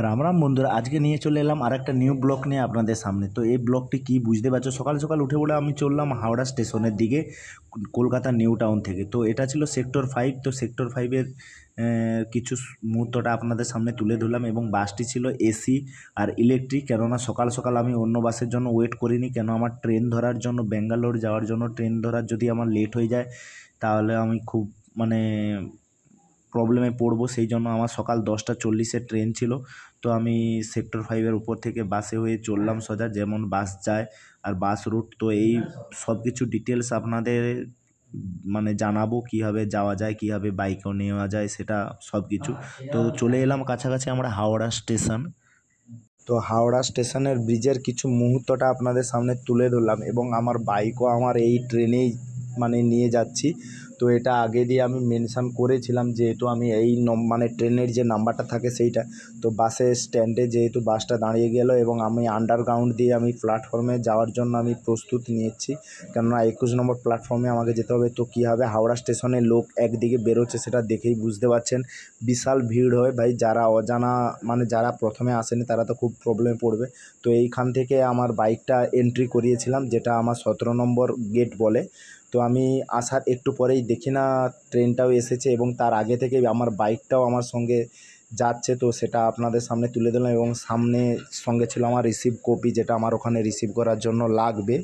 রাম রাম বন্ধুরা, আজকে নিয়ে চলে এলাম আর একটা নিউ ব্লগ নিয়ে আপনাদের সামনে। তো এই ব্লগটি কি বুঝতে পারছো, সকাল সকাল উঠে পড়ে আমি চললাম হাওড়া স্টেশনের দিকে কলকাতা নিউ টাউন থেকে। তো এটা ছিল সেক্টর 5। তো সেক্টর 5-এর কিছু মুহূর্তটা আপনাদের সামনে তুলে ধরলাম। এবং বাসটি ছিল এসি আর ইলেকট্রিক, কেননা সকাল সকাল আমি অন্য বাসের জন্য ওয়েট করিনি, কেন আমার ট্রেন ধরার জন্য ব্যাঙ্গালোর যাওয়ার জন্য ট্রেন ধরার যদি আমার লেট হয়ে যায় তাহলে আমি খুব মানে প্রবলেমে পড়বো। সেই জন্য আমার সকাল 10টা 40-এর ট্রেন ছিল। তো আমি সেক্টর 5-এর উপর থেকে বাসে হয়ে চললাম সোজা, যেমন বাস যায় আর বাস রুট। তো এই সব কিছু ডিটেলস আপনাদের জানাবো, কীভাবে যাওয়া যায়, কীভাবে বাইকও নেওয়া যায়, সেটা সব কিছু। তো চলে এলাম কাছাকাছি আমরা হাওড়া স্টেশন। তো হাওড়া স্টেশনের ব্রিজের কিছু মুহূর্তটা আপনাদের সামনে তুলে ধরলাম, এবং আমার বাইকও আমার এই ট্রেনেই নিয়ে যাচ্ছি। তো এটা আগে দিয়ে আমি মেনশান করেছিলাম, যেহেতু আমি এই ট্রেনের যে নাম্বারটা থাকে সেইটা। তো বাসের স্ট্যান্ডে যেহেতু বাসটা দাঁড়িয়ে গেল, এবং আমি আন্ডারগ্রাউন্ড দিয়ে আমি প্ল্যাটফর্মে যাওয়ার জন্য আমি প্রস্তুত নিয়েছি, কেননা 21 নম্বর প্ল্যাটফর্মে আমাকে যেতে হবে। তো কী হবে, হাওড়া স্টেশনে লোক একদিকে বেরোচ্ছে, সেটা দেখেই বুঝতে পারছেন বিশাল ভিড় হয় ভাই। যারা অজানা যারা প্রথমে আসেনি তারা তো খুব প্রবলেমে পড়বে। তো এইখান থেকে আমার বাইকটা এন্ট্রি করিয়েছিলাম, যেটা আমার 17 নম্বর গেট বলে। তো আমি আসার একটু পরেই দেখি না ট্রেনটাও এসেছে, এবং তার আগে থেকেই আমার বাইকটাও আমার সঙ্গে যাচ্ছে। তো সেটা আপনাদের সামনে তুলে দিলাম, এবং সামনে সঙ্গে ছিল আমার রিসিভ কপি, যেটা আমার ওখানে রিসিভ করার জন্য লাগবে।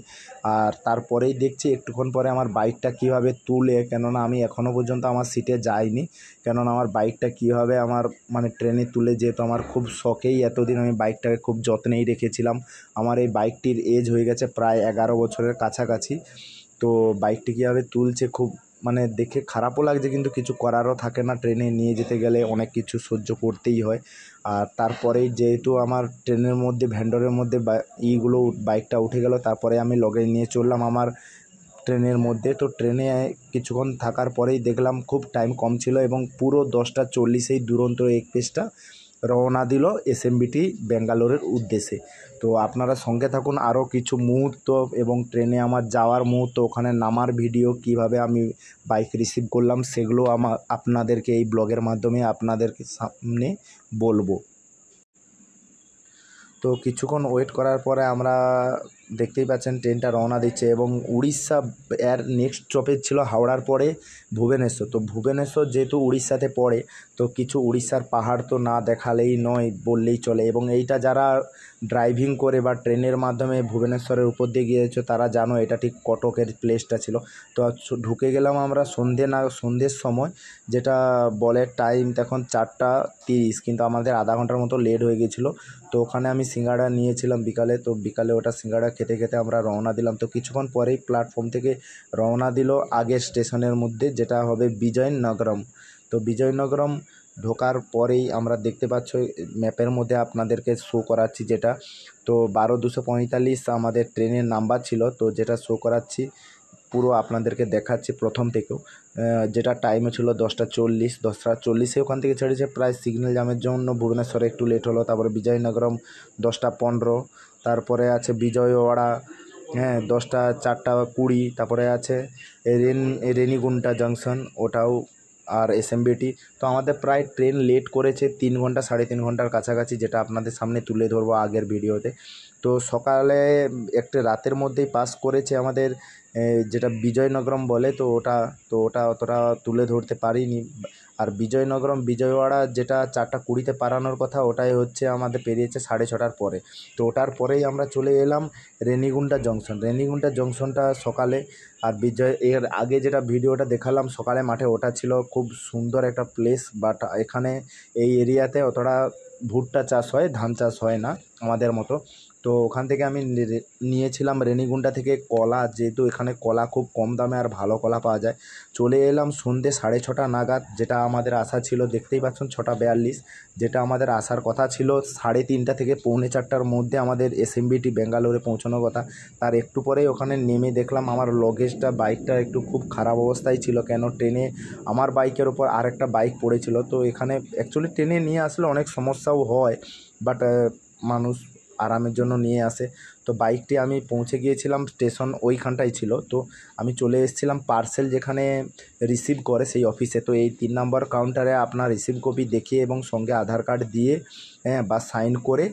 আর তারপরেই দেখছি একটুক্ষণ পরে আমার বাইকটা কীভাবে তুলে, কেননা আমি এখনও পর্যন্ত আমার সিটে যাইনি, কেননা আমার বাইকটা কীভাবে আমার ট্রেনে তুলে, যেহেতু আমার খুব শখেই এতদিন আমি বাইকটাকে খুব যত্নেই রেখেছিলাম। আমার এই বাইকটির এজ হয়ে গেছে প্রায় 11 বছরের কাছাকাছি। তো বাইকটি কীভাবে তুলছে খুব দেখে খারাপও লাগছে, কিন্তু কিছু করারও থাকে না। ট্রেনে নিয়ে যেতে গেলে অনেক কিছু সহ্য করতেই হয়। আর তারপরেই যেহেতু আমার ট্রেনের মধ্যে ভেন্ডরের মধ্যে বাইকটা উঠে গেল, তারপরে আমি লগে নিয়ে চললাম আমার ট্রেনের মধ্যে। তো ট্রেনে কিছুক্ষণ থাকার পরেই দেখলাম খুব টাইম কম ছিল, এবং পুরো 10টা 40-এই দুরন্ত এক্সপ্রেসটা রওনা দিল এসএমবিটি ব্যাঙ্গালোরের উদ্দেশ্যে। তো আপনারা সঙ্গে থাকুন, আরও কিছু মুহূর্ত এবং ট্রেনে আমার যাওয়ার মুহূর্ত, ওখানে নামার ভিডিও, কিভাবে আমি বাইক রিসিভ করলাম, সেগুলো আপনাদেরকে এই ব্লগের মাধ্যমে আপনাদেরকে সামনে বলবো। তো কিছুক্ষণ ওয়েট করার পরে আমরা দেখতেই পাচ্ছেন ট্রেনটা রওনা দিচ্ছে, এবং উড়িষ্যা এর নেক্সট স্টপেজ ছিল হাওড়ার পরে ভুবনেশ্বর। তো ভুবনেশ্বর যেহেতু উড়িষ্যাতে পড়ে, তো কিছু উড়িষ্যার পাহাড় তো না দেখালেই নয় বললেই চলে। এবং এইটা যারা ড্রাইভিং করে বা ট্রেনের মাধ্যমে ভুবনেশ্বরের উপর দিয়ে গিয়েছে তারা জানো এটা ঠিক কটকের প্লেসটা ছিল। তো ঢুকে গেলাম আমরা সন্ধ্যের সময়, যেটা বলে টাইম তখন 4টা 30, কিন্তু আমাদের আধা ঘন্টার মতো লেট হয়ে গেছিলো। তো ওখানে আমি সিঙ্গাড়া নিয়েছিলাম বিকালে। তো বিকালে ওটা সিঙ্গাড়া খেতে খেতে আমরা রওনা দিলাম। তো কিছুক্ষণ পরেই প্ল্যাটফর্ম থেকে রওনা দিল আগের স্টেশনের মধ্যে, যেটা হবে বিজয়নগরম। তো বিজয়নগরম ঢোকার পরেই আমরা দেখতে পাচ্ছ ম্যাপের মধ্যে আপনাদেরকে শো করাচ্ছি যেটা। তো 12:245 আমাদের ট্রেনের নাম্বার ছিল, তো যেটা শো করাচ্ছি পুরো আপনাদেরকে দেখাচ্ছি প্রথম থেকেও। যেটা টাইমে ছিল 10টা 40 ওখান থেকে ছেড়েছে, প্রায় সিগন্যাল জামের জন্য ভুবনেশ্বরে একটু লেট হলো। তারপরে বিজয়নগরম 10টা 15, তারপরে আছে বিজয়ওয়াড়া 10টা 4টা 20, তারপরে আছে রেনিগুন্টা জংশন, ওটাও আর এসএমবিটি। তো আমাদের প্রায় ট্রেন লেট করেছে 3 ঘন্টা 3.5 ঘন্টার কাছাকাছি, যেটা আপনাদের সামনে তুলে ধরবো আগের ভিডিওতে। তো সকালে একটা রাতের মধ্যেই পাস করেছে আমাদের যেটা বিজয়নগরম বলে। তো ওটা অতটা তুলে ধরতে পারিনি। আর বিজয়নগরম বিজয়ওয়াড়া যেটা 4টা 20-তে পারানোর কথা, ওটাই হচ্ছে আমাদের পেরিয়েছে 6:30টার পরে। তো ওটার পরেই আমরা চলে এলাম রেনিগুন্টা জংশনটা সকালে। আর এর আগে যেটা ভিডিওটা দেখালাম সকালে মাঠে, ওটা ছিল খুব সুন্দর একটা প্লেস। বাট এখানে এই এরিয়াতে অতটা ভুট্টা চাষ হয়, ধান চাষ হয় না আমাদের মতো। তো ওখান থেকে আমি নিয়েছিলাম রেনিগুন্টা থেকে কলা, যেহেতু এখানে কলা খুব কম দামে আর ভালো কলা পাওয়া যায়। চলে এলাম সন্ধ্যে 6:30 নাগাদ, যেটা আমাদের আশা ছিল, দেখতেই পাচ্ছেন 6টা 42, যেটা আমাদের আসার কথা ছিল 3:30 থেকে 3:45টার মধ্যে আমাদের এসএমবিটি ব্যাঙ্গালোরে পৌঁছানোর কথা। তার একটু পরেই ওখানে নেমে দেখলাম আমার লগেজটা, বাইকটা একটু খুব খারাপ অবস্থায় ছিল, কেন ট্রেনে আমার বাইকের ওপর আরেকটা বাইক পড়েছিল। তো এখানে অ্যাকচুয়ালি ট্রেনে নিয়ে আসলে অনেক সমস্যাও হয়, বাট মানুষ আরামের জন্য নিয়ে আসে। তো বাইকটি আমি পৌঁছে গিয়েছিলাম, স্টেশন ওইখানটাই ছিল। তো আমি চলে এসেছিলাম পার্সেল যেখানে রিসিভ করে সেই অফিসে। তো এই 3 নম্বর কাউন্টারে আপনার রিসিভ কপি দেখিয়ে এবং সঙ্গে আধার কার্ড দিয়ে বা সাইন করে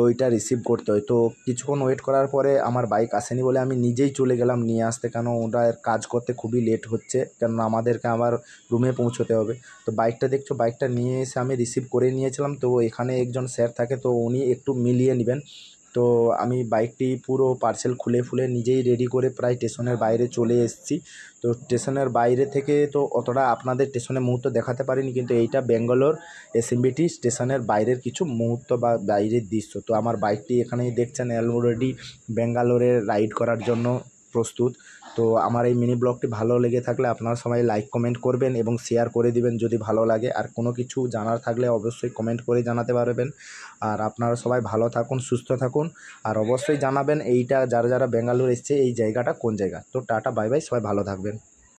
ওইটা রিসিভ করতে হয়। তো কিছুক্ষণ ওয়েট করার পরে আমার বাইক আসেনি বলে আমি নিজেই চলে গেলাম নিয়ে আসতে, কেন ওটার কাজ করতে খুবই লেট হচ্ছে, কেননা আমাদেরকে আবার রুমে পৌঁছতে হবে। তো বাইকটা দেখছো, বাইকটা নিয়ে এসে আমি রিসিভ করে নিয়েছিলাম। তো এখানে একজন স্যার থাকে, তো উনি একটু মিলিয়ে নেবেন। তো আমি বাইকটি পুরো পার্সেল খুলে ফুলে নিজেই রেডি করে প্রায় স্টেশনের বাইরে চলে এসেছি। তো স্টেশনের বাইরে থেকে তো অতটা আপনাদের স্টেশনের মুহূর্ত দেখাতে পারিনি, কিন্তু এইটা ব্যাঙ্গালোর এসএমবিটি স্টেশনের বাইরের কিছু মুহূর্ত বা বাইরের দৃশ্য। তো আমার বাইকটি এখানেই দেখছেন অলরেডি ব্যাঙ্গালোরে রাইড করার জন্য প্রস্তুত। তো আমার এই মিনি ব্লগটি ভালো লেগে থাকলে আপনারা সবাই লাইক কমেন্ট করবেন এবং শেয়ার করে দিবেন যদি ভালো লাগে। আর কোনো কিছু জানার থাকলে অবশ্যই কমেন্ট করে জানাতে পারবেন। আর আপনারা সবাই ভালো থাকুন, সুস্থ থাকুন। আর অবশ্যই জানাবেন এইটা যারা যারা ব্যাঙ্গালোর এসছে এই জায়গাটা কোন জায়গা। তো টাটা, বাই বাই, সবাই ভালো থাকবেন।